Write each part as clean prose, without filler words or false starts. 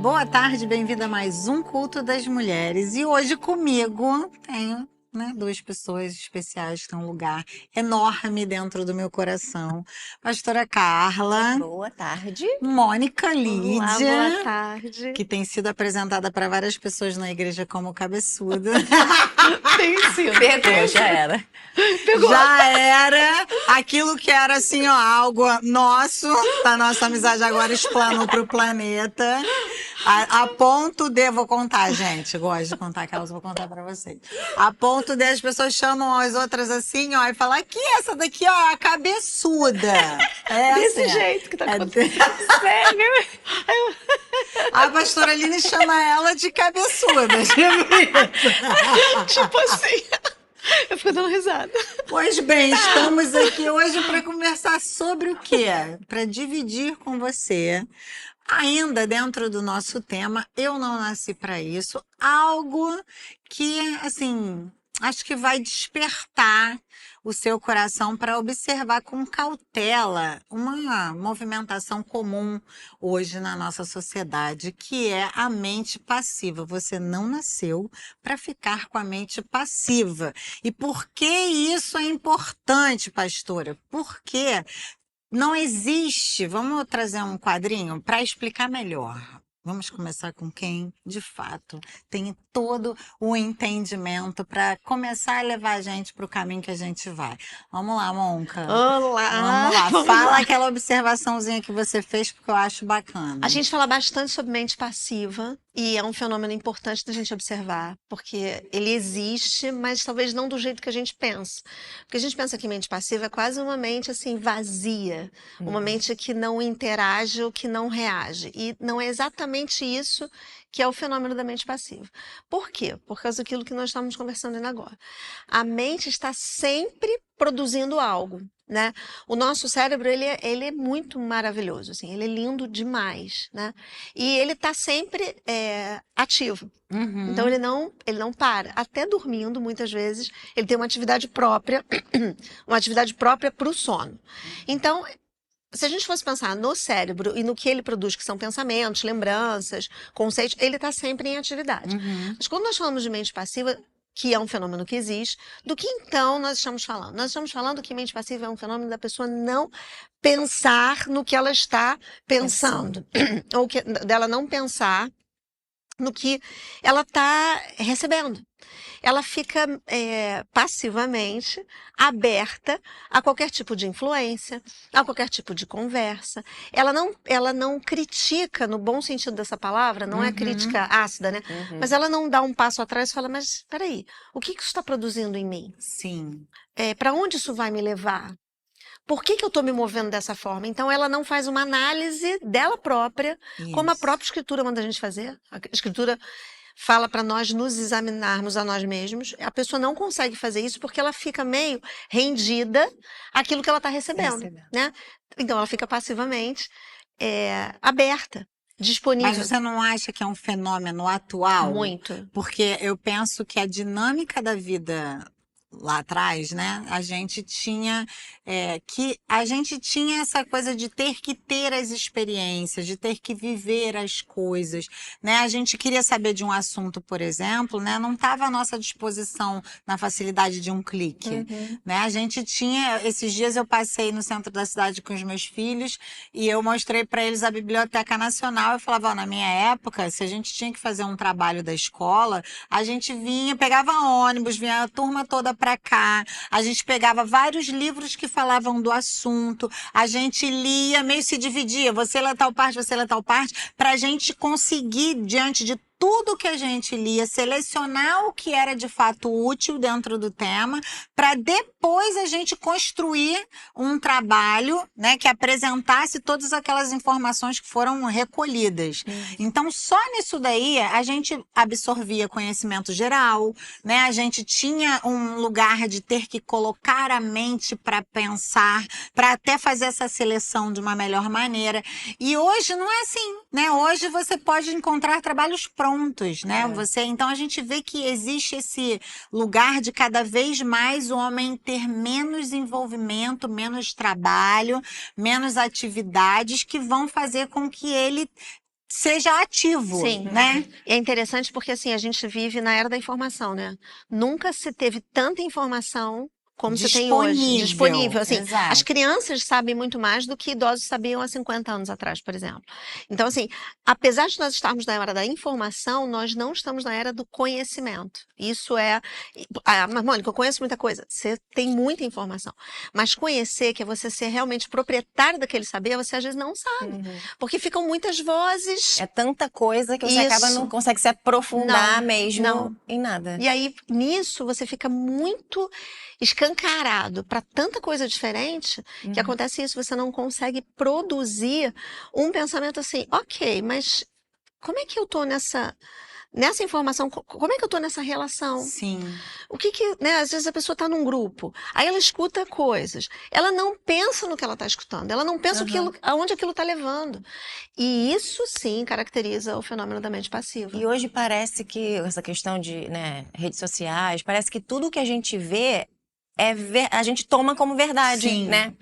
Boa tarde, bem-vinda a mais um Culto das Mulheres. E hoje comigo tenho, duas pessoas especiais que têm um lugar enorme dentro do meu coração. Pastora Carla, Boa tarde. Mônica Olá, boa Lídia, tarde. que tem sido apresentada para várias pessoas na igreja como cabeçuda. Tem sido. Pegou, já era. Já era aquilo que era assim, ó, algo nosso, da nossa amizade agora explanou pro planeta. A ponto de, vou contar, gente, gosto de contar aquelas, vou contar pra vocês. A ponto de as pessoas chamam as outras assim, ó, e falam, aqui, essa daqui, ó, a cabeçuda. É Desse assim, jeito que tá é acontecendo. Sério? A pastora Aline chama ela de cabeçuda. Tipo assim. Eu fico dando risada. Pois bem, estamos aqui hoje para conversar sobre o quê? Para dividir com você, ainda dentro do nosso tema, eu não nasci para isso, algo que, assim, acho que vai despertar o seu coração para observar com cautela uma movimentação comum hoje na nossa sociedade, que é a mente passiva. Você não nasceu para ficar com a mente passiva. E por que isso é importante, pastora? Porque não existe. Vamos trazer um quadrinho para explicar melhor. Vamos começar com quem, de fato, tem todo o entendimento para começar a levar a gente para o caminho que a gente vai. Vamos lá, Monca. Olá. Vamos lá. Vamos Fala lá. aquela observaçãozinha que você fez, porque eu acho bacana. A gente fala bastante sobre mente passiva e é um fenômeno importante da gente observar, porque ele existe, mas talvez não do jeito que a gente pensa. Porque a gente pensa que mente passiva é quase uma mente assim vazia, uma mente que não interage ou que não reage. E não é exatamente isso que é o fenômeno da mente passiva. Por quê? Por causa daquilo que nós estamos conversando ainda agora. A mente está sempre produzindo algo, né? O nosso cérebro, ele é muito maravilhoso, assim, ele é lindo demais, né? E ele está sempre ativo. Uhum. Então, ele não para. Até dormindo, muitas vezes, ele tem uma atividade própria, uma atividade própria para o sono. Então, se a gente fosse pensar no cérebro e no que ele produz, que são pensamentos, lembranças, conceitos, ele está sempre em atividade. Uhum. Mas quando nós falamos de mente passiva, que é um fenômeno que existe, do que então nós estamos falando? Nós estamos falando que mente passiva é um fenômeno da pessoa não pensar no que ela está pensando. Ou dela não pensar no que ela está recebendo. Ela fica passivamente aberta a qualquer tipo de influência, a qualquer tipo de conversa. Ela não critica, no bom sentido dessa palavra, não é crítica ácida, né? Mas ela não dá um passo atrás e fala, mas espera aí, o que isso está produzindo em mim? Sim. Para onde isso vai me levar? Por que eu estou me movendo dessa forma? Então, ela não faz uma análise dela própria, como a Isso. própria Escritura manda a gente fazer. A Escritura fala para nós nos examinarmos a nós mesmos. A pessoa não consegue fazer isso porque ela fica meio rendida àquilo que ela está recebendo, né? Então, ela fica passivamente aberta, disponível. Mas você não acha que é um fenômeno atual? Muito. Porque eu penso que a dinâmica da vida lá atrás, né? A gente tinha essa coisa de ter que ter as experiências, de ter que viver as coisas, né? A gente queria saber de um assunto, por exemplo, né? Não estava à nossa disposição na facilidade de um clique, né? A gente tinha, esses dias eu passei no centro da cidade com os meus filhos e eu mostrei para eles a Biblioteca Nacional. Eu falava, ó, na minha época, se a gente tinha que fazer um trabalho da escola, a gente vinha, pegava ônibus, vinha a turma toda para cá, a gente pegava vários livros que falavam do assunto, a gente lia, meio se dividia, você lê tal parte, você lê tal parte, para a gente conseguir, diante de tudo que a gente lia, selecionar o que era de fato útil dentro do tema, para depois a gente construir um trabalho, né, que apresentasse todas aquelas informações que foram recolhidas. Então, só nisso daí, a gente absorvia conhecimento geral, né, a gente tinha um lugar de ter que colocar a mente para pensar, para até fazer essa seleção de uma melhor maneira. E hoje não é assim, né? Hoje você pode encontrar trabalhos prontos, né? Então a gente vê que existe esse lugar de cada vez mais o homem ter menos envolvimento, menos trabalho, menos atividades que vão fazer com que ele seja ativo, Sim. né? E é interessante porque, assim, a gente vive na era da informação, né? Nunca se teve tanta informação como se tem hoje. Disponível. Assim, as exato. crianças sabem muito mais do que idosos sabiam há 50 anos atrás, por exemplo. Então, assim, apesar de nós estarmos na era da informação, nós não estamos na era do conhecimento. Isso é... mas, Mônica, eu conheço muita coisa. Você tem muita informação. Mas conhecer, que é você ser realmente proprietário daquele saber, você às vezes não sabe. Porque ficam muitas vozes. É tanta coisa que você acaba não consegue se aprofundar mesmo em nada. E aí, nisso, você fica muito escancarado para tanta coisa diferente que acontece isso, você não consegue produzir um pensamento assim, ok, mas como é que eu tô nessa informação, como é que eu tô nessa relação? Sim. O que né, às vezes a pessoa tá num grupo, aí ela escuta coisas, ela não pensa no que ela tá escutando, ela não pensa aonde aquilo tá levando. E isso sim caracteriza o fenômeno da mente passiva. E hoje parece que essa questão de, né, redes sociais, parece que tudo que a gente vê a gente toma como verdade, Sim. né?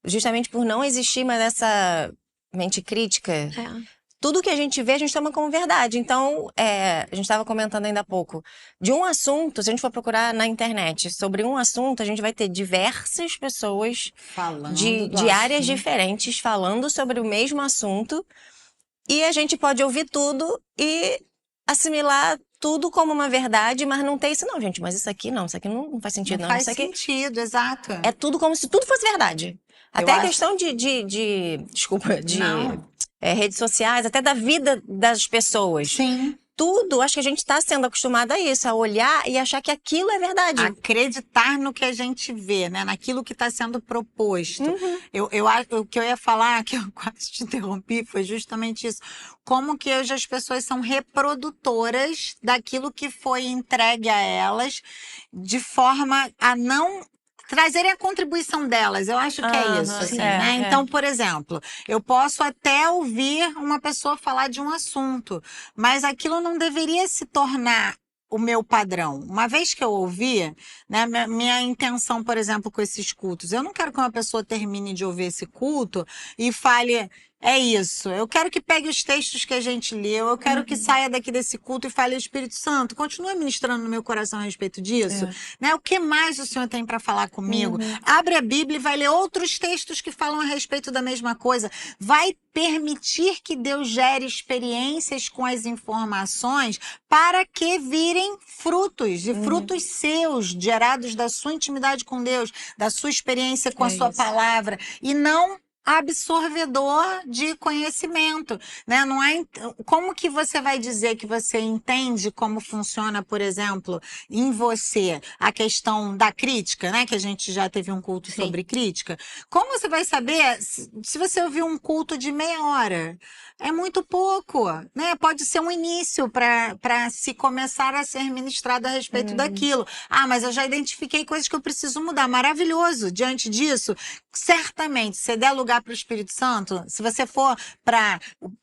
Justamente por não existir mais essa mente crítica. Tudo que a gente vê, a gente toma como verdade. Então, a gente estava comentando ainda há pouco, de um assunto, se a gente for procurar na internet sobre um assunto, a gente vai ter diversas pessoas falando de áreas diferentes falando sobre o mesmo assunto, e a gente pode ouvir tudo e assimilar tudo como uma verdade, mas não tem isso não, gente. Mas isso aqui não faz sentido não. Faz isso aqui sentido, exato. é tudo como se tudo fosse verdade. Até a questão de redes sociais, até da vida das pessoas. Sim. Tudo, acho que a gente está sendo acostumado a isso, a olhar e achar que aquilo é verdade. Acreditar no que a gente vê, né? Naquilo que está sendo proposto. O que eu ia falar, que eu quase te interrompi, foi justamente isso. Como que hoje as pessoas são reprodutoras daquilo que foi entregue a elas, de forma a não trazerem a contribuição delas. Eu acho que é isso, assim, né? Então, por exemplo, eu posso até ouvir uma pessoa falar de um assunto, mas aquilo não deveria se tornar o meu padrão. Uma vez que eu ouvi, né, minha intenção, por exemplo, com esses cultos, eu não quero que uma pessoa termine de ouvir esse culto e fale... É isso. Eu quero que pegue os textos que a gente leu, eu quero que saia daqui desse culto e fale, Espírito Santo, continua ministrando no meu coração a respeito disso. Né? O que mais o Senhor tem para falar comigo? Abre a Bíblia e vai ler outros textos que falam a respeito da mesma coisa. Vai permitir que Deus gere experiências com as informações para que virem frutos, e frutos seus, gerados da sua intimidade com Deus, da sua experiência com a sua palavra, e não absorvedor de conhecimento, né? Não é como que você vai dizer que você entende como funciona, por exemplo, em você a questão da crítica, né? Que a gente já teve um culto sobre crítica. Como você vai saber se você ouvir um culto de meia hora? É muito pouco, né? Pode ser um início para se começar a ser ministrado a respeito daquilo. Ah, mas eu já identifiquei coisas que eu preciso mudar. Maravilhoso. Diante disso, certamente, se der lugar para o Espírito Santo, se você for para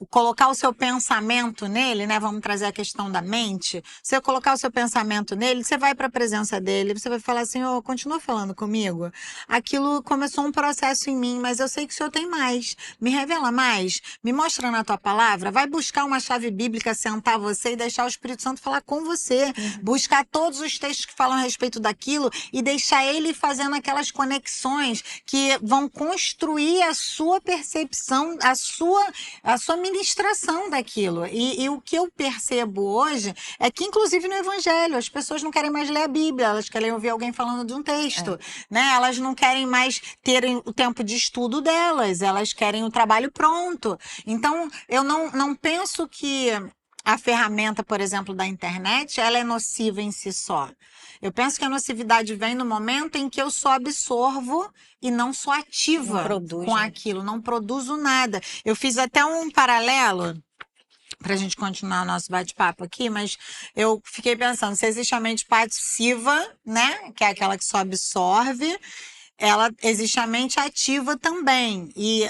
colocar o seu pensamento nele, né? Vamos trazer a questão da mente. Se você colocar o seu pensamento nele, você vai para a presença dele, você vai falar assim, continua falando comigo. Aquilo começou um processo em mim, mas eu sei que o Senhor tem mais. Me revela mais. Me mostra na tua palavra. Vai buscar uma chave bíblica, sentar você e deixar o Espírito Santo falar com você. Buscar todos os textos que falam a respeito daquilo e deixar ele fazendo aquelas conexões que vão construir a sua percepção, a sua ministração daquilo. E o que eu percebo hoje é que, inclusive no Evangelho, as pessoas não querem mais ler a Bíblia, elas querem ouvir alguém falando de um texto, né? Elas não querem mais terem o tempo de estudo delas, elas querem o trabalho pronto. Então, eu não penso que a ferramenta, por exemplo, da internet, ela é nociva em si só. Eu penso que a nocividade vem no momento em que eu só absorvo e não sou ativa com aquilo, não produzo nada. Eu fiz até um paralelo para a gente continuar o nosso bate-papo aqui, mas eu fiquei pensando, se existe a mente passiva, né, que é aquela que só absorve, existe a mente ativa também. E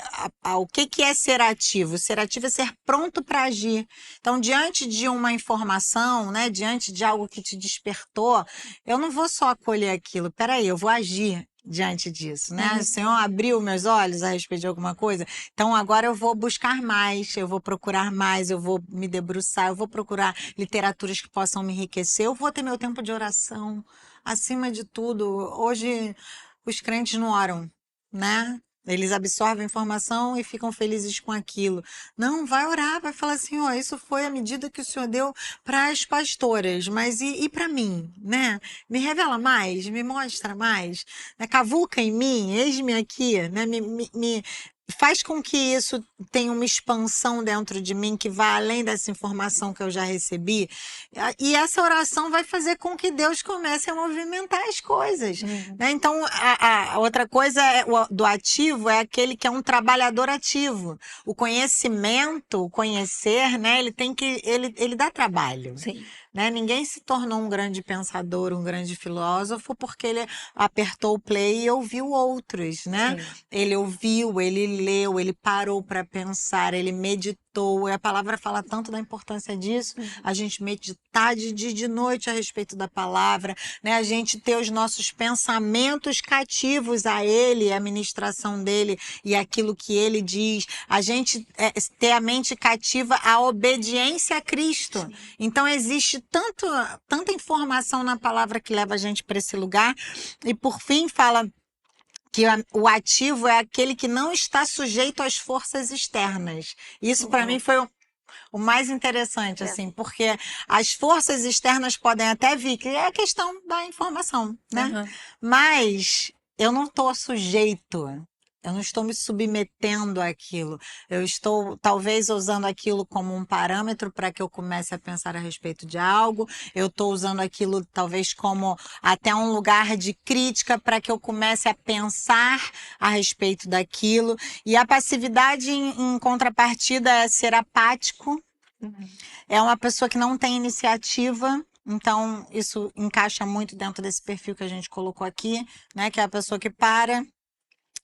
o que é ser ativo? Ser ativo é ser pronto para agir. Então, diante de uma informação, né, diante de algo que te despertou, eu não vou só acolher aquilo. Peraí, eu vou agir. diante disso, né? O Senhor abriu meus olhos a respeito de alguma coisa, então agora eu vou buscar mais, eu vou procurar mais, eu vou me debruçar, eu vou procurar literaturas que possam me enriquecer, eu vou ter meu tempo de oração. Acima de tudo, hoje os crentes não oram, né? Eles absorvem informação e ficam felizes com aquilo. Não, vai orar, vai falar assim, ó, isso foi a medida que o Senhor deu para as pastoras, mas e para mim, né? Me revela mais, me mostra mais, né? Cavuca em mim, eis-me aqui, né? Faz com que isso tenha uma expansão dentro de mim que vá além dessa informação que eu já recebi. E essa oração vai fazer com que Deus comece a movimentar as coisas, né? Então, a outra coisa do ativo é aquele que é um trabalhador ativo. O conhecimento, o conhecer, né? Ele dá trabalho. Sim. Né? Ninguém se tornou um grande pensador, um grande filósofo, porque ele apertou o play e ouviu outros, né? Sim. Ele ouviu, ele leu, ele parou para pensar, ele meditou. E a palavra fala tanto da importância disso, a gente meditar de dia e de noite a respeito da palavra, né? A gente ter os nossos pensamentos cativos a ele, a ministração dele e aquilo que ele diz. A gente ter a mente cativa à obediência a Cristo. Sim. Então existe tanta informação na palavra que leva a gente para esse lugar. E por fim fala que o ativo é aquele que não está sujeito às forças externas. Isso para mim foi o mais interessante, assim, porque as forças externas podem até vir, que é a questão da informação, né? Mas eu não estou sujeito. Eu não estou me submetendo àquilo. Eu estou, talvez, usando aquilo como um parâmetro para que eu comece a pensar a respeito de algo. Eu estou usando aquilo, talvez, como até um lugar de crítica para que eu comece a pensar a respeito daquilo. E a passividade, em contrapartida, é ser apático. É uma pessoa que não tem iniciativa. Então, isso encaixa muito dentro desse perfil que a gente colocou aqui, né? Que é a pessoa que para.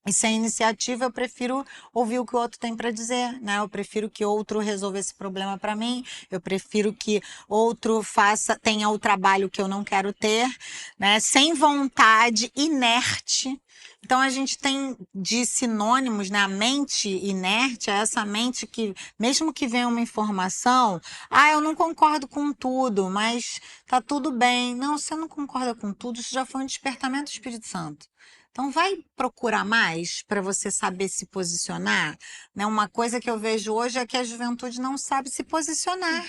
E sem iniciativa, eu prefiro ouvir o que o outro tem para dizer, né? Eu prefiro que outro resolva esse problema para mim. Eu prefiro que outro tenha o trabalho que eu não quero ter, né? Sem vontade, inerte. Então a gente tem de sinônimos, né? A mente inerte é essa mente que, mesmo que venha uma informação, eu não concordo com tudo, mas tá tudo bem. Não, você não concorda com tudo, isso já foi um despertamento do Espírito Santo. Então, vai procurar mais para você saber se posicionar, né? Uma coisa que eu vejo hoje é que a juventude não sabe se posicionar.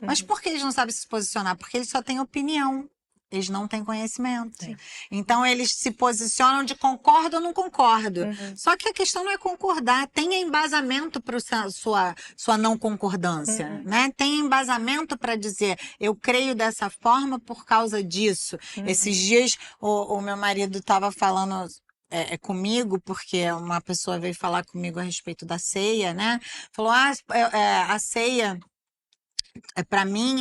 Mas por que eles não sabem se posicionar? Porque eles só têm opinião. Eles não têm conhecimento. Sim. Então, eles se posicionam de concordo ou não concordo. Só que a questão não é concordar. Tenha embasamento para sua não concordância. Né? Tenha embasamento para dizer, eu creio dessa forma por causa disso. Esses dias, o meu marido estava falando comigo, porque uma pessoa veio falar comigo a respeito da ceia, né? Falou, a ceia... Para mim,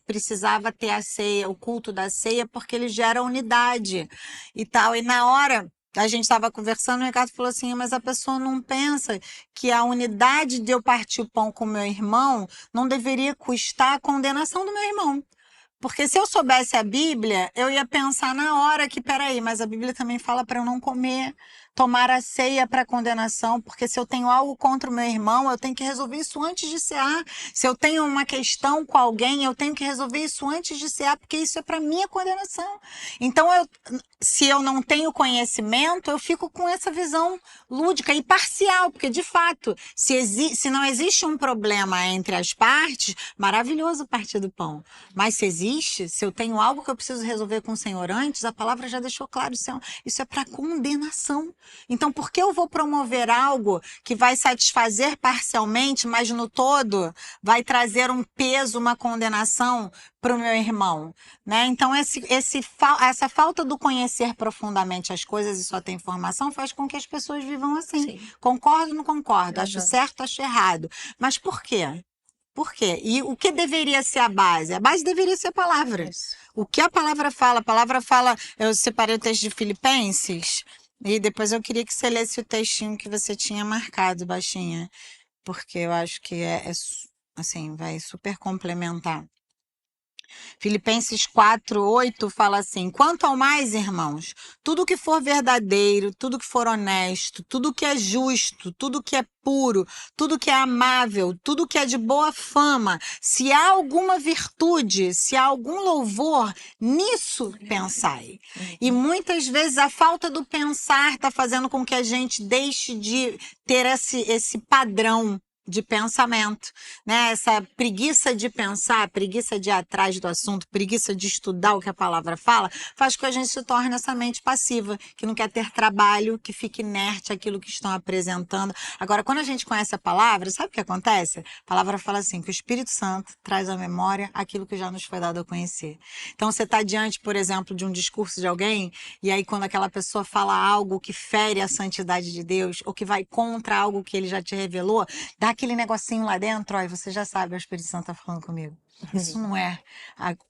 precisava ter a ceia, o culto da ceia, porque ele gera unidade e tal. E na hora a gente estava conversando, o Ricardo falou assim, mas a pessoa não pensa que a unidade de eu partir o pão com meu irmão não deveria custar a condenação do meu irmão. Porque se eu soubesse a Bíblia, eu ia pensar na hora que, peraí, mas a Bíblia também fala para eu não comer, tomar a ceia para condenação, porque se eu tenho algo contra o meu irmão, eu tenho que resolver isso antes de cear. Se eu tenho uma questão com alguém, eu tenho que resolver isso antes de cear, porque isso é para minha condenação. Então, se eu não tenho conhecimento, eu fico com essa visão lúdica e parcial, porque, de fato, se não existe um problema entre as partes, maravilhoso partir do pão. Mas se existe, se eu tenho algo que eu preciso resolver com o Senhor antes, a palavra já deixou claro, isso é para condenação. Então, por que eu vou promover algo que vai satisfazer parcialmente, mas no todo vai trazer um peso, uma condenação para o meu irmão? Né? Então, essa falta do conhecer profundamente as coisas e só ter informação faz com que as pessoas vivam assim. Sim. Concordo ou não concordo? Acho certo, acho errado. Mas por quê? Por quê? E o que deveria ser a base? A base deveria ser a palavra. Isso. O que a palavra fala, eu separei o texto de Filipenses, e depois eu queria que você lesse o textinho que você tinha marcado, Baixinha, porque eu acho que assim, vai super complementar. Filipenses 4:8 fala assim: quanto ao mais, irmãos, tudo que for verdadeiro, tudo que for honesto, tudo que é justo, tudo que é puro, tudo que é amável, tudo que é de boa fama, se há alguma virtude, se há algum louvor, nisso pensai. E muitas vezes a falta do pensar está fazendo com que a gente deixe de ter esse padrão de pensamento, né? Essa preguiça de pensar, preguiça de ir atrás do assunto, preguiça de estudar o que a palavra fala, faz com que a gente se torne essa mente passiva, que não quer ter trabalho, que fica inerte àquilo que estão apresentando. Agora, quando a gente conhece a palavra, sabe o que acontece? A palavra fala assim, que o Espírito Santo traz à memória aquilo que já nos foi dado a conhecer. Então, você está diante, por exemplo, de um discurso de alguém, e aí quando aquela pessoa fala algo que fere a santidade de Deus, ou que vai contra algo que ele já te revelou, dá aquele negocinho lá dentro, ó, e você já sabe, o Espírito Santo está falando comigo. Isso não é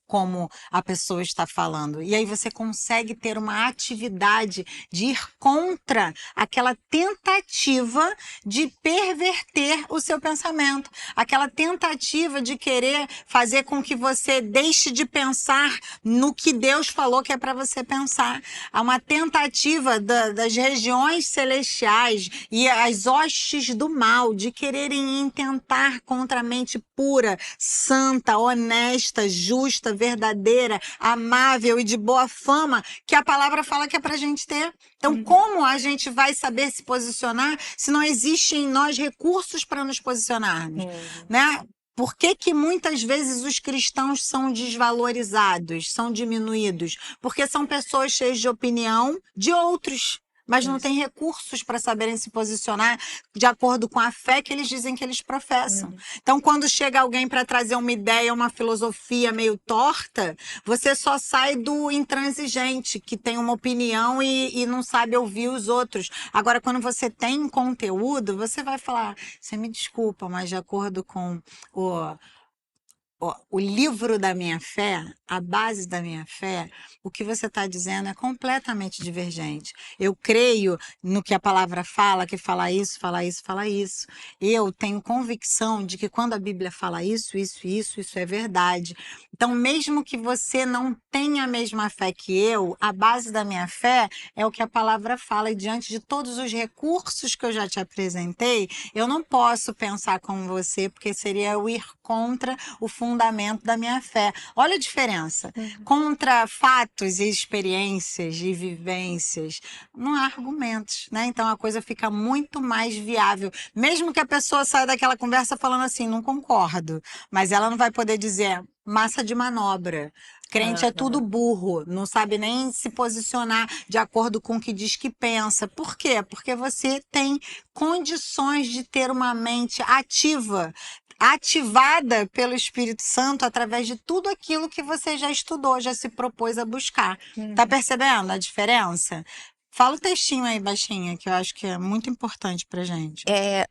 como a pessoa está falando. E aí você consegue ter uma atividade de ir contra aquela tentativa de perverter o seu pensamento. Aquela tentativa de querer fazer com que você deixe de pensar no que Deus falou que é para você pensar. Há uma tentativa das regiões celestiais e as hostes do mal de quererem intentar contra a mente pura, santa, honesta, justa, verdadeira, amável e de boa fama, que a palavra fala que é pra gente ter. Então, como a gente vai saber se posicionar se não existem em nós recursos para nos posicionarmos, né? Por que que muitas vezes os cristãos são desvalorizados, são diminuídos? Porque são pessoas cheias de opinião de outros, mas não têm recursos para saberem se posicionar de acordo com a fé que eles dizem que eles professam. Então, quando chega alguém para trazer uma ideia, uma filosofia meio torta, você só sai do intransigente, que tem uma opinião e não sabe ouvir os outros. Agora, quando você tem conteúdo, você vai falar, você me desculpa, mas de acordo com o livro da minha fé, a base da minha fé, o que você está dizendo é completamente divergente. Eu creio no que a palavra fala, que fala isso, fala isso, fala isso. Eu tenho convicção de que quando a Bíblia fala isso é verdade. Então, mesmo que você não tenha a mesma fé que eu, a base da minha fé é o que a palavra fala. E diante de todos os recursos que eu já te apresentei, eu não posso pensar como você, porque seria eu ir contra o fundamento da minha fé. Olha a diferença. Contra fatos e experiências e vivências, não há argumentos, né? Então a coisa fica muito mais viável. Mesmo que a pessoa saia daquela conversa falando assim, não concordo, mas ela não vai poder dizer massa de manobra. Crente é tudo burro, não sabe nem se posicionar de acordo com o que diz que pensa. Por quê? Porque você tem condições de ter uma mente ativada pelo Espírito Santo através de tudo aquilo que você já estudou, já se propôs a buscar. Tá percebendo a diferença? Fala o textinho aí, baixinha, que eu acho que é muito importante pra gente.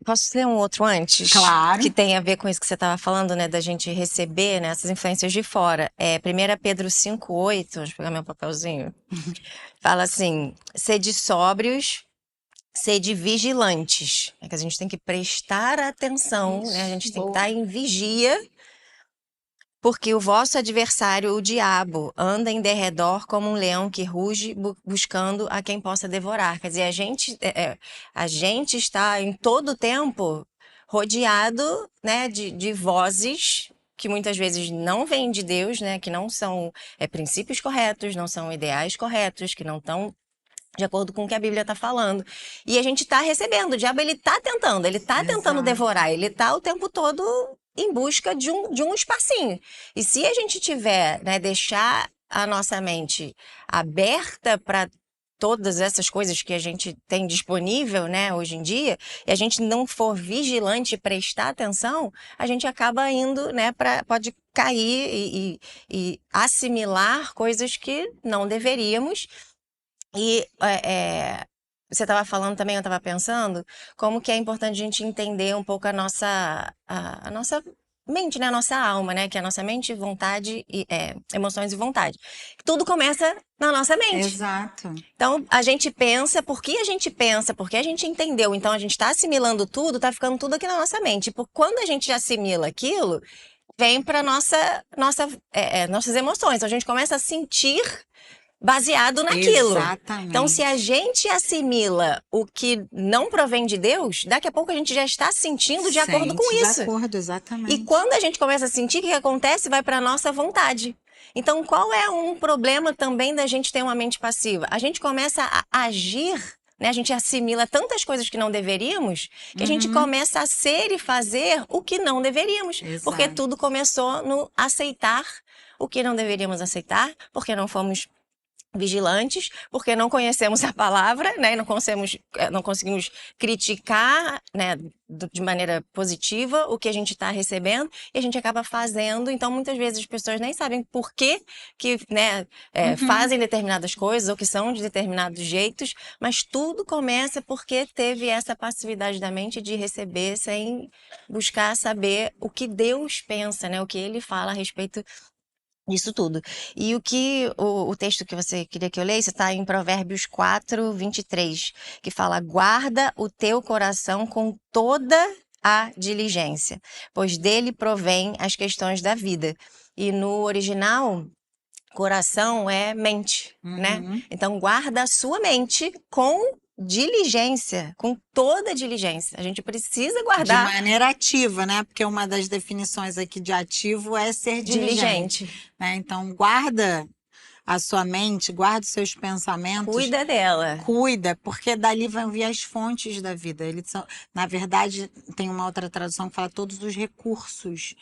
Posso ler um outro antes? Claro. Que tem a ver com isso que você estava falando, né? Da gente receber, né, essas influências de fora. 1 Pedro 5:8, deixa eu pegar meu papelzinho. Fala assim, sede sóbrios, sede vigilantes. É que a gente tem que prestar atenção, né? A gente tem que estar em vigia, porque o vosso adversário, o diabo, anda em derredor como um leão que ruge, buscando a quem possa devorar. Quer dizer, a gente está em todo o tempo rodeado, né, de vozes que muitas vezes não vêm de Deus, né, que não são princípios corretos, não são ideais corretos, que não estão de acordo com o que a Bíblia está falando. E a gente está recebendo. O diabo, ele está tentando devorar. Ele está o tempo todo em busca de um espacinho. E se a gente tiver, né, deixar a nossa mente aberta para todas essas coisas que a gente tem disponível, né, hoje em dia, e a gente não for vigilante e prestar atenção, a gente acaba indo, né, pode cair e assimilar coisas que não deveríamos. E você estava falando também, eu estava pensando, como que é importante a gente entender um pouco a nossa mente, né? A nossa alma, né? Que é a nossa mente, vontade, emoções e vontade. Tudo começa na nossa mente. Exato. Então, a gente pensa, porque a gente entendeu. Então, a gente está assimilando tudo, está ficando tudo aqui na nossa mente. Quando a gente assimila aquilo, vem para nossas emoções. Então, a gente começa a sentir baseado naquilo. Exatamente. Então, se a gente assimila o que não provém de Deus, daqui a pouco a gente já está sentindo de acordo com isso. De acordo, exatamente. E quando a gente começa a sentir, o que acontece? Vai para a nossa vontade. Então, qual é um problema também da gente ter uma mente passiva? A gente começa a agir, né? A gente assimila tantas coisas que não deveríamos, que a gente começa a ser e fazer o que não deveríamos. Exato. Porque tudo começou no aceitar o que não deveríamos aceitar, porque não fomos vigilantes, porque não conhecemos a palavra, né? Não conseguimos criticar, né, de maneira positiva o que a gente está recebendo, e a gente acaba fazendo. Então, muitas vezes as pessoas nem sabem por que né, fazem determinadas coisas ou que são de determinados jeitos, mas tudo começa porque teve essa passividade da mente de receber sem buscar saber o que Deus pensa, né? O que Ele fala a respeito isso tudo. E o texto que você queria que eu lesse está em Provérbios 4:23, que fala: guarda o teu coração com toda a diligência, pois dele provém as questões da vida. E no original, coração é mente, né? Então, guarda a sua mente com diligência, com toda diligência. A gente precisa guardar. De maneira ativa, né? Porque uma das definições aqui de ativo é ser diligente. Né? Então, guarda a sua mente, guarda os seus pensamentos. Cuida dela. Cuida, porque dali vão vir as fontes da vida. Eles são, na verdade, tem uma outra tradução que fala todos os recursos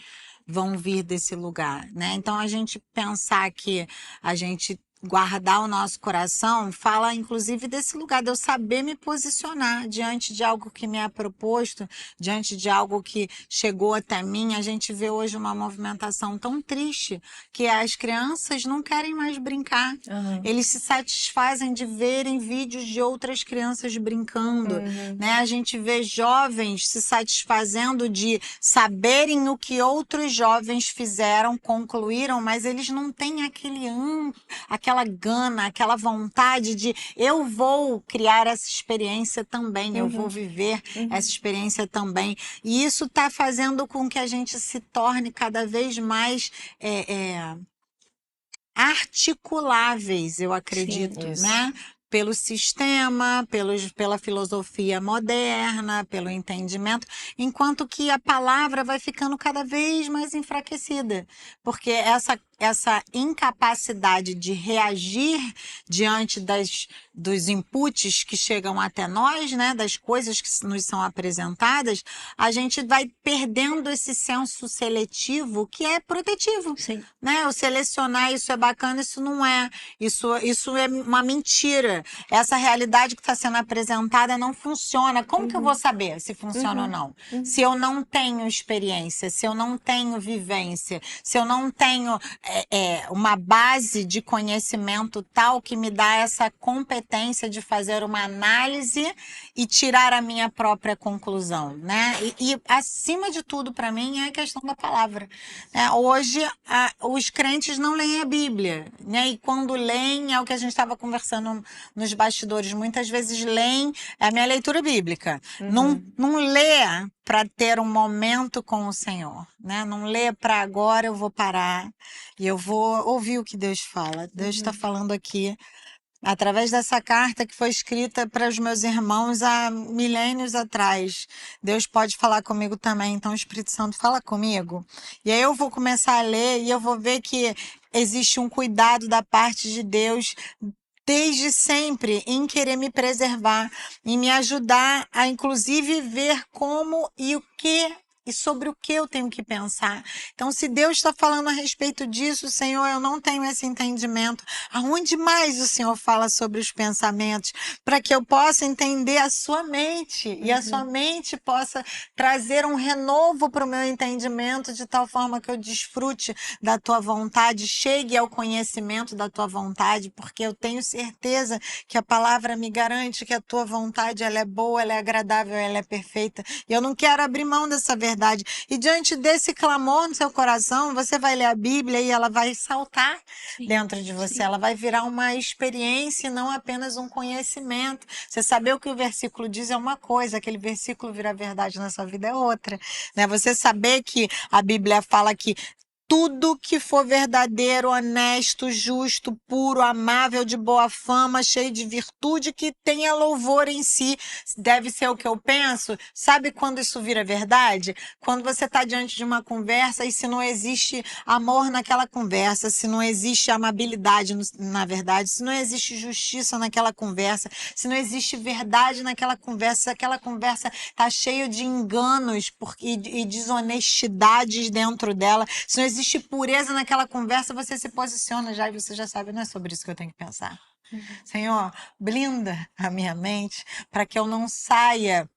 vão vir desse lugar, né? Então, a gente pensar que a gente guardar o nosso coração fala inclusive desse lugar de eu saber me posicionar diante de algo que me é proposto, diante de algo que chegou até mim. A gente vê hoje uma movimentação tão triste que as crianças não querem mais brincar. Eles se satisfazem de verem vídeos de outras crianças brincando, né? A gente vê jovens se satisfazendo de saberem o que outros jovens fizeram, concluíram, mas eles não têm aquela gana, aquela vontade de eu vou criar essa experiência também, eu vou viver essa experiência também. E isso está fazendo com que a gente se torne cada vez mais articuláveis, eu acredito, né? Pelo sistema, pela filosofia moderna, pelo entendimento, enquanto que a palavra vai ficando cada vez mais enfraquecida, porque essa incapacidade de reagir diante dos inputs que chegam até nós, né, das coisas que nos são apresentadas, a gente vai perdendo esse senso seletivo que é protetivo. Sim. Né? O selecionar, isso é bacana, isso não é. Isso é uma mentira. Essa realidade que está sendo apresentada não funciona. Como que eu vou saber se funciona ou não? Se eu não tenho experiência, se eu não tenho vivência, se eu não tenho uma base de conhecimento tal que me dá essa competência de fazer uma análise e tirar a minha própria conclusão, né? E acima de tudo, para mim, é a questão da palavra. Hoje, os crentes não leem a Bíblia, né? E quando leem, é o que a gente estava conversando nos bastidores, muitas vezes leem a minha leitura bíblica. Não lê para ter um momento com o Senhor, né? Não lê para agora eu vou parar e eu vou ouvir o que Deus fala. Deus está falando aqui através dessa carta que foi escrita para os meus irmãos há milênios atrás. Deus pode falar comigo também, então o Espírito Santo fala comigo. E aí eu vou começar a ler e eu vou ver que existe um cuidado da parte de Deus desde sempre em querer me preservar, em me ajudar a inclusive ver como e o que e sobre o que eu tenho que pensar. Então, se Deus está falando a respeito disso, Senhor, eu não tenho esse entendimento. Aonde mais o Senhor fala sobre os pensamentos? Para que eu possa entender a sua mente e a sua mente possa trazer um renovo para o meu entendimento de tal forma que eu desfrute da tua vontade, chegue ao conhecimento da tua vontade, porque eu tenho certeza que a palavra me garante que a tua vontade ela é boa, ela é agradável, ela é perfeita. E eu não quero abrir mão dessa verdade. verdade. E diante desse clamor no seu coração, você vai ler a Bíblia e ela vai saltar dentro de você. Ela vai virar uma experiência e não apenas um conhecimento. Você saber o que o versículo diz é uma coisa, aquele versículo virar verdade na sua vida é outra, né? Você saber que a Bíblia fala que tudo que for verdadeiro, honesto, justo, puro, amável, de boa fama, cheio de virtude, que tenha louvor em si, deve ser o que eu penso. Sabe quando isso vira verdade? Quando você está diante de uma conversa e se não existe amor naquela conversa, se não existe amabilidade, na verdade, se não existe justiça naquela conversa, se não existe verdade naquela conversa, se aquela conversa está cheia de enganos e desonestidades dentro dela, se não existe pureza naquela conversa, você se posiciona já e você já sabe, não é sobre isso que eu tenho que pensar. Senhor, blinda a minha mente para que eu não saia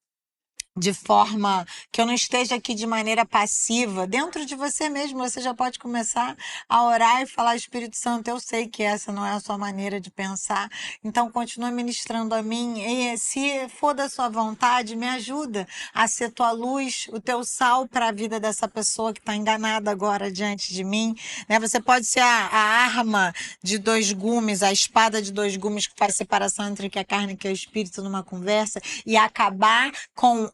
de forma que eu não esteja aqui de maneira passiva. Dentro de você mesmo, você já pode começar a orar e falar: Espírito Santo, eu sei que essa não é a sua maneira de pensar, então continua ministrando a mim, e se for da sua vontade, me ajuda a ser tua luz, o teu sal para a vida dessa pessoa que está enganada agora diante de mim, né? Você pode ser a arma de dois gumes, a espada de dois gumes que faz separação entre o que é carne e o que é espírito numa conversa, e acabar com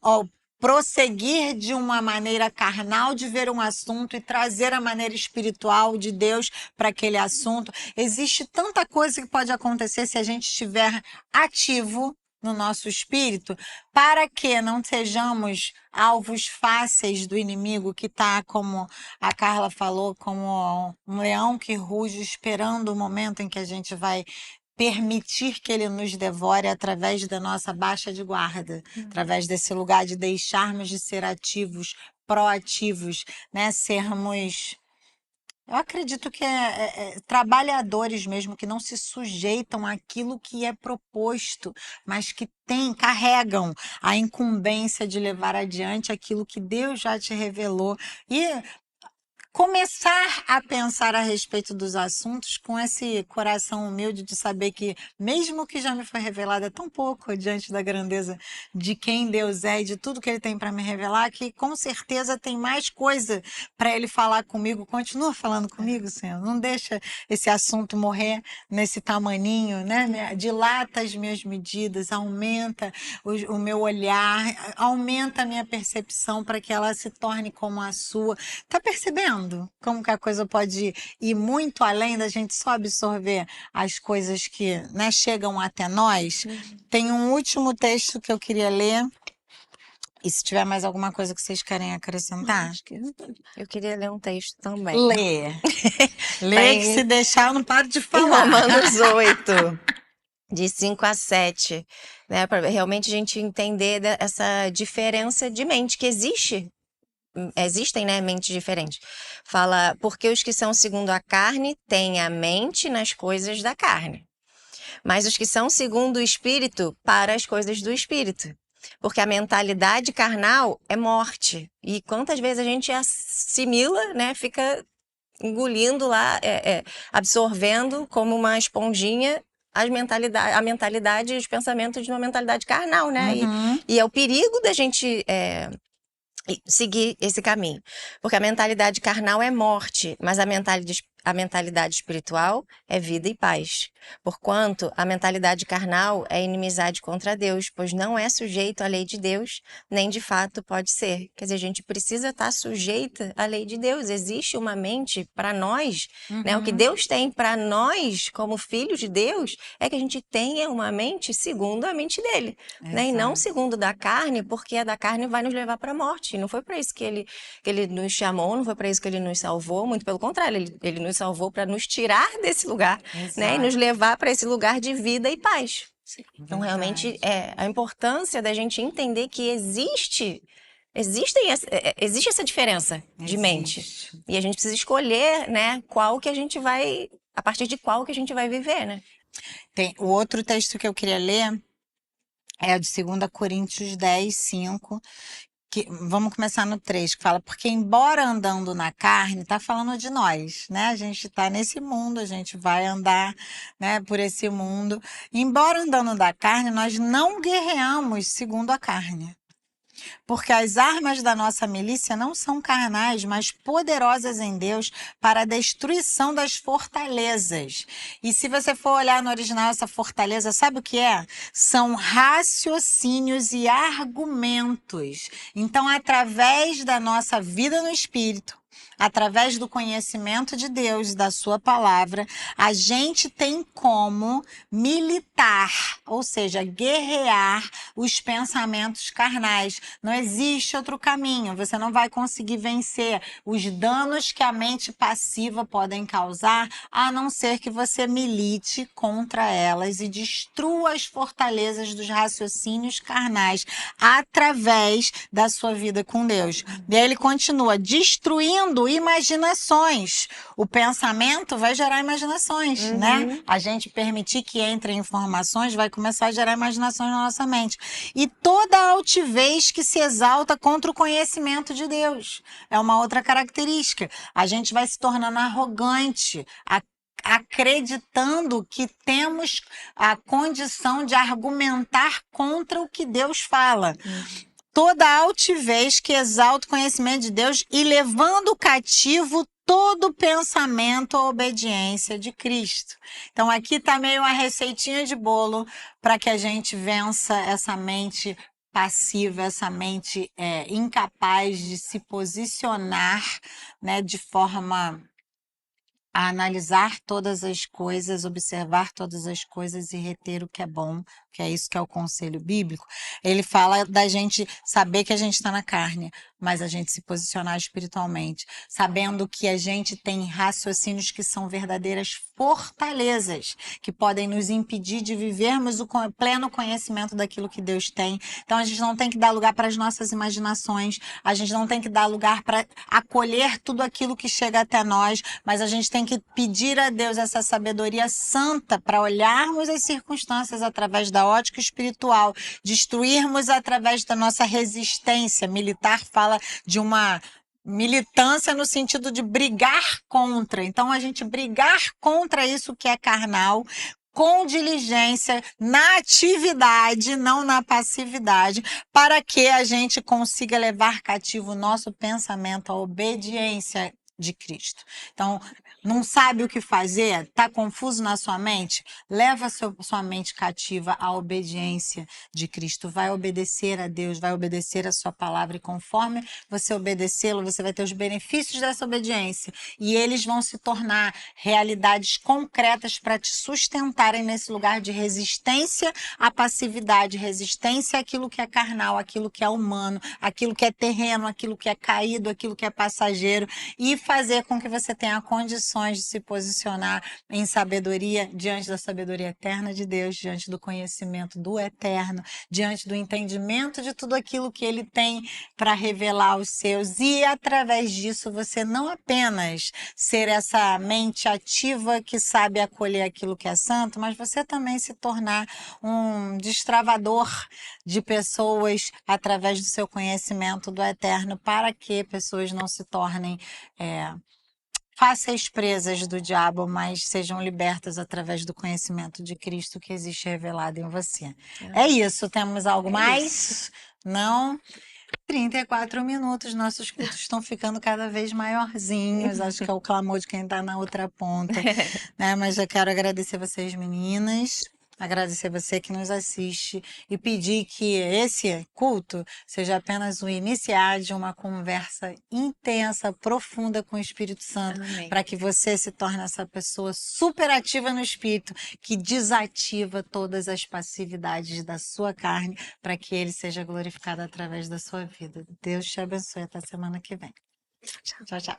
prosseguir de uma maneira carnal de ver um assunto e trazer a maneira espiritual de Deus para aquele assunto. Existe tanta coisa que pode acontecer se a gente estiver ativo no nosso espírito, para que não sejamos alvos fáceis do inimigo que está, como a Carla falou, como um leão que ruge esperando o momento em que a gente vai permitir que ele nos devore através da nossa baixa de guarda, através desse lugar de deixarmos de ser ativos, proativos, né? Sermos, eu acredito que trabalhadores mesmo, que não se sujeitam àquilo que é proposto, mas que carregam a incumbência de levar adiante aquilo que Deus já te revelou. E começar a pensar a respeito dos assuntos com esse coração humilde de saber que, mesmo que já me foi revelado, é tão pouco diante da grandeza de quem Deus é e de tudo que Ele tem para me revelar, que com certeza tem mais coisa para Ele falar comigo. Continua falando comigo, Senhor. Não deixa esse assunto morrer nesse tamaninho, né? Dilata as minhas medidas, aumenta o meu olhar, aumenta a minha percepção para que ela se torne como a sua. Tá percebendo como que a coisa pode ir muito além da gente só absorver as coisas que, né, chegam até nós? Tem um último texto que eu queria ler. E se tiver mais alguma coisa que vocês querem acrescentar? Eu queria ler um texto também. Lê. Lê, que se deixar eu não paro de falar. Romanos 8, de 5 a 7, né? Para realmente a gente entender essa diferença de mente que existem, né, mentes diferentes. Fala, porque os que são segundo a carne têm a mente nas coisas da carne, mas os que são segundo o Espírito, para as coisas do Espírito. Porque a mentalidade carnal é morte. E quantas vezes a gente assimila, né, fica engolindo lá, absorvendo como uma esponjinha a mentalidade e os pensamentos de uma mentalidade carnal, né? E é o perigo da gente seguir esse caminho. Porque a mentalidade carnal é morte, mas a mentalidade espiritual é vida e paz. Porquanto a mentalidade carnal é inimizade contra Deus, pois não é sujeito à lei de Deus, nem de fato pode ser. Quer dizer, a gente precisa estar sujeita à lei de Deus. Existe uma mente para nós, né? O que Deus tem para nós, como filhos de Deus, é que a gente tenha uma mente segundo a mente dele, né? E não segundo da carne, porque a da carne vai nos levar para a morte. E não foi para isso que ele nos chamou, não foi para isso que ele nos salvou, muito pelo contrário, ele nos salvou para nos tirar desse lugar, né? E nos levar para esse lugar de vida e paz. Sim. Então, realmente, a importância da gente entender que existe essa diferença de mente. E a gente precisa escolher, né, a partir de qual que a gente vai viver, né? Tem o outro texto que eu queria ler é o de 2 Coríntios 10, 5. Vamos começar no 3, que fala, porque embora andando na carne, tá falando de nós, né? A gente tá nesse mundo, a gente vai andar, né, por esse mundo. Embora andando da carne, nós não guerreamos segundo a carne. Porque as armas da nossa milícia não são carnais, mas poderosas em Deus para a destruição das fortalezas. E se você for olhar no original, essa fortaleza, sabe o que é? São raciocínios e argumentos. Então, através da nossa vida no Espírito, através do conhecimento de Deus e da sua palavra, a gente tem como militar, ou seja, guerrear os pensamentos carnais. Não existe outro caminho. Você não vai conseguir vencer os danos que a mente passiva podem causar, a não ser que você milite contra elas e destrua as fortalezas dos raciocínios carnais através da sua vida com Deus. E aí ele continua, destruindo imaginações. O pensamento vai gerar imaginações, né? A gente permitir que entre informações vai começar a gerar imaginações na nossa mente. E toda a altivez que se exalta contra o conhecimento de Deus. É uma outra característica. A gente vai se tornando arrogante, acreditando que temos a condição de argumentar contra o que Deus fala. Toda altivez que exalta o conhecimento de Deus e levando cativo todo pensamento à obediência de Cristo. Então aqui está meio uma receitinha de bolo para que a gente vença essa mente passiva, essa mente incapaz de se posicionar, né, de forma a analisar todas as coisas, observar todas as coisas e reter o que é bom, que é isso que é o conselho bíblico. Ele fala da gente saber que a gente está na carne, mas a gente se posicionar espiritualmente, sabendo que a gente tem raciocínios que são verdadeiras fortalezas, que podem nos impedir de vivermos o pleno conhecimento daquilo que Deus tem. Então a gente não tem que dar lugar para as nossas imaginações, a gente não tem que dar lugar para acolher tudo aquilo que chega até nós, mas a gente tem que pedir a Deus essa sabedoria santa para olharmos as circunstâncias através da ótica espiritual, destruirmos através da nossa resistência. Militar fala de uma militância no sentido de brigar contra. Então, a gente brigar contra isso que é carnal, com diligência, na atividade, não na passividade, para que a gente consiga levar cativo o nosso pensamento à obediência de Cristo. Então, não sabe o que fazer? Está confuso na sua mente? Leva sua mente cativa à obediência de Cristo. Vai obedecer a Deus, vai obedecer a sua palavra. E conforme você obedecê-lo, você vai ter os benefícios dessa obediência. E eles vão se tornar realidades concretas para te sustentarem nesse lugar de resistência à passividade, resistência àquilo que é carnal, àquilo que é humano, àquilo que é terreno, àquilo que é caído, àquilo que é passageiro. E fazer com que você tenha condições de se posicionar em sabedoria, diante da sabedoria eterna de Deus, diante do conhecimento do eterno, diante do entendimento de tudo aquilo que ele tem para revelar aos seus. E através disso você não apenas ser essa mente ativa que sabe acolher aquilo que é santo, mas você também se tornar um destravador de pessoas através do seu conhecimento do eterno, para que pessoas não se tornem fáceis presas do diabo, mas sejam libertas através do conhecimento de Cristo que existe revelado em você. É isso. Temos algo mais? Isso. Não? 34 minutos. Nossos cultos estão ficando cada vez maiorzinhos. Acho que é o clamor de quem está na outra ponta. Né? Mas eu quero agradecer vocês, meninas. Agradecer você que nos assiste e pedir que esse culto seja apenas o iniciar de uma conversa intensa, profunda com o Espírito Santo, para que você se torne essa pessoa super ativa no Espírito, que desativa todas as passividades da sua carne, para que ele seja glorificado através da sua vida. Deus te abençoe. Até semana que vem. Tchau, tchau.